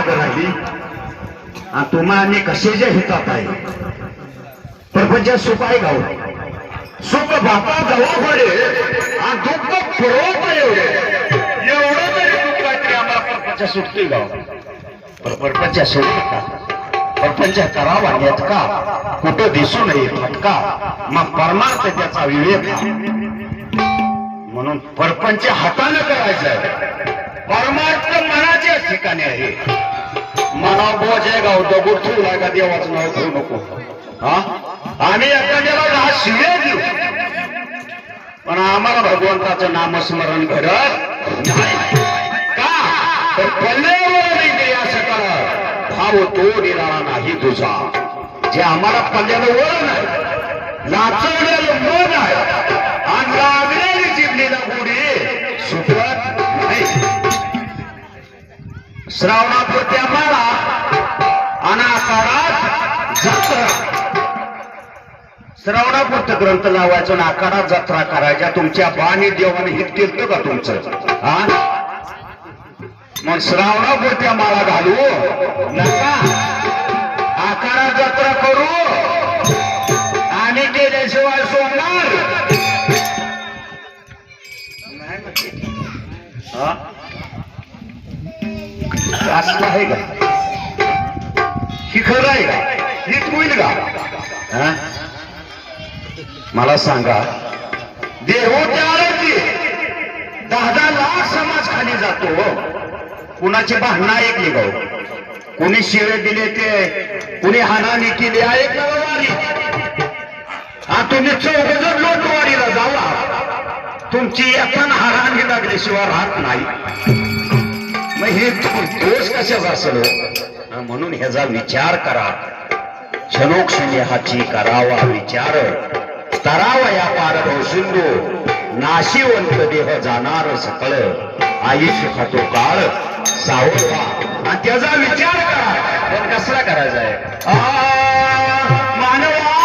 माग राहिली आणि तुम्हाला कशाच्या हितात आहे प्रपंच सुख आहे गाव सुख बापा जवळ पडे आणि दुःख पुरवत एवढे एवढं तरी दुःख काहीतरी आम्हाला प्रपंच सुटते गाव प्रपंच सोडत का प्रपंच करावा येत का कुठं दिसू नये फटका मग परमार्थ त्याचा विवेक म्हणून परपंच हाताने करायचं परमार्थ मनाच्या ठिकाणी आहे मना बोज आहे गाव दगड ठेवलाय का देवाचं नाव ठेवू नको हा आम्ही एखाद्याला दहा शिव्या देऊ पण आम्हाला भगवंताचं नामस्मरण घडत नाही का तर पल्ल्यावर नाही असं करा भाव तो निराळा नाही तुझा जे आम्हाला पल्ल्याला वळण आहे लाचवलेलं मन आहे आणि लागलेली जिबलीला गोडी सुटत नाही श्रावणापुरती आम्हाला अनाकारात जत्रा श्रावणापुरतं ग्रंथ लावायचं आणि आकारात जत्रा करायच्या तुमच्या बाणी देवाने हित केलं का तुमचं हा मग श्रावणापुरती आम्हाला घालू नका आकारात जत्रा करू आणि केल्याशिवाय सोडणार असं आहे का ही खरं आहे का ही होईल का मला सांगा देवत्या आरती 10-10 लाख समाज खाली जातो कुणाची भांडणं ऐकली गाव कुणी शिवे दिले ते कुणी हानानी केली ऐक ना वारी हा तुम्ही चौघजण लोटवारीला जावा तुमची एखाद हारानी लागल्याशिवाय राहत नाही मग हे दोष कशाच असेल म्हणून ह्याचा विचार करा क्षणोक्षणी करावा विचार तरावा या पारभव सिंधू नाशिवंत देह जाणार सकळ आयुष्य खातो काळ सावळवा आणि त्याचा विचार करा पण कसला करायचा आहे मानवा